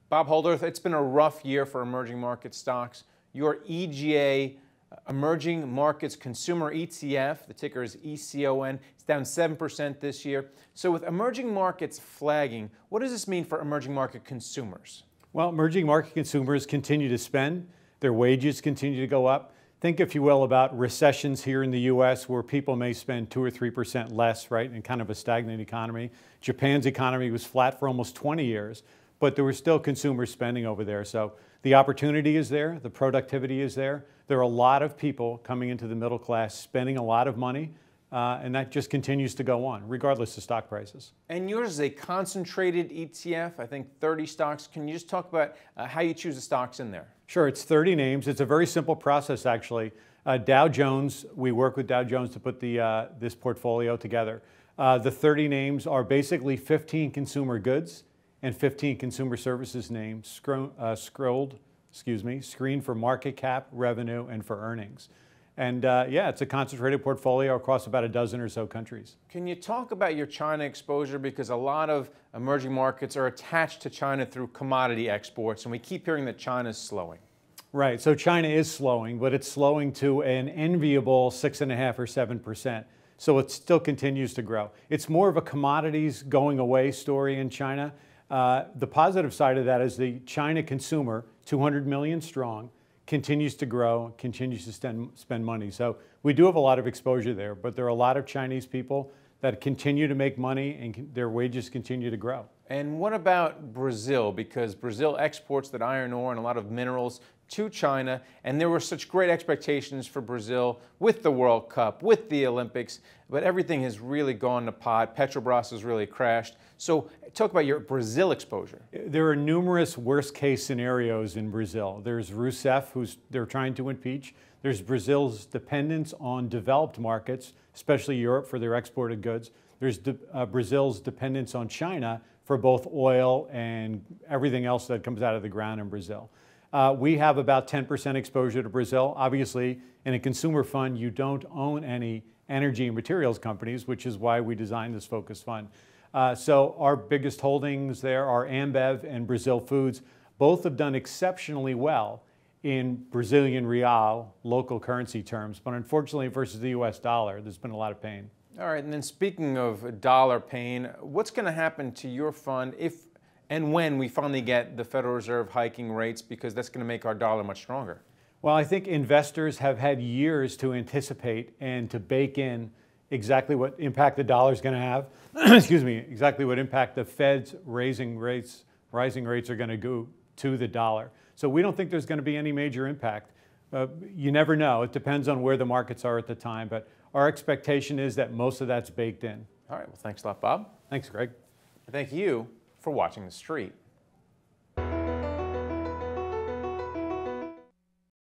Bob Holderith, it's been a rough year for emerging market stocks. Your EGA Emerging Markets Consumer ETF, the ticker is ECON, it's down 7% this year. So with emerging markets flagging, what does this mean for emerging market consumers? Well, emerging market consumers continue to spend. Their wages continue to go up. Think, if you will, about recessions here in the U.S. where people may spend 2 or 3% less, right, in kind of a stagnant economy. Japan's economy was flat for almost 20 years, but there was still consumer spending over there. So the opportunity is there, the productivity is there. There are a lot of people coming into the middle class spending a lot of money, and that just continues to go on, regardless of stock prices. And yours is a concentrated ETF, I think 30 stocks. Can you just talk about how you choose the stocks in there? Sure, it's 30 names. It's a very simple process, actually. Dow Jones, we work with Dow Jones to put this portfolio together. The 30 names are basically 15 consumer goods and 15 consumer services names screened for market cap, revenue, and for earnings. And yeah, it's a concentrated portfolio across about a dozen or so countries. Can you talk about your China exposure? Because a lot of emerging markets are attached to China through commodity exports, and we keep hearing that China's slowing. Right, so China is slowing, but it's slowing to an enviable 6.5 or 7%. So it still continues to grow. It's more of a commodities going away story in China. The positive side of that is the China consumer, 200 million strong, continues to grow, continues to spend money. So we do have a lot of exposure there, but there are a lot of Chinese people that continue to make money and their wages continue to grow. And what about Brazil? Because Brazil exports that iron ore and a lot of minerals to China, and there were such great expectations for Brazil with the World Cup, with the Olympics, but everything has really gone to pot. Petrobras has really crashed. So talk about your Brazil exposure. There are numerous worst case scenarios in Brazil. There's Rousseff, who's they're trying to impeach. There's Brazil's dependence on developed markets, especially Europe, for their exported goods. There's Brazil's dependence on China for both oil and everything else that comes out of the ground in Brazil. We have about 10% exposure to Brazil. Obviously, in a consumer fund, you don't own any energy and materials companies, which is why we designed this focused fund. So our biggest holdings there are Ambev and Brazil Foods. Both have done exceptionally well in Brazilian real, local currency terms, but unfortunately versus the US dollar, there's been a lot of pain. All right, and then speaking of dollar pain, what's going to happen to your fund if and when we finally get the Federal Reserve hiking rates, because that's going to make our dollar much stronger? Well, I think investors have had years to anticipate and to bake in exactly what impact the dollar is going to have, excuse me, exactly what impact the Fed's rising rates are going to go to the dollar. So we don't think there's going to be any major impact. You never know. It depends on where the markets are at the time, but our expectation is that most of that's baked in. All right, well, thanks a lot, Bob. Thanks, Greg. Thank you for watching The Street.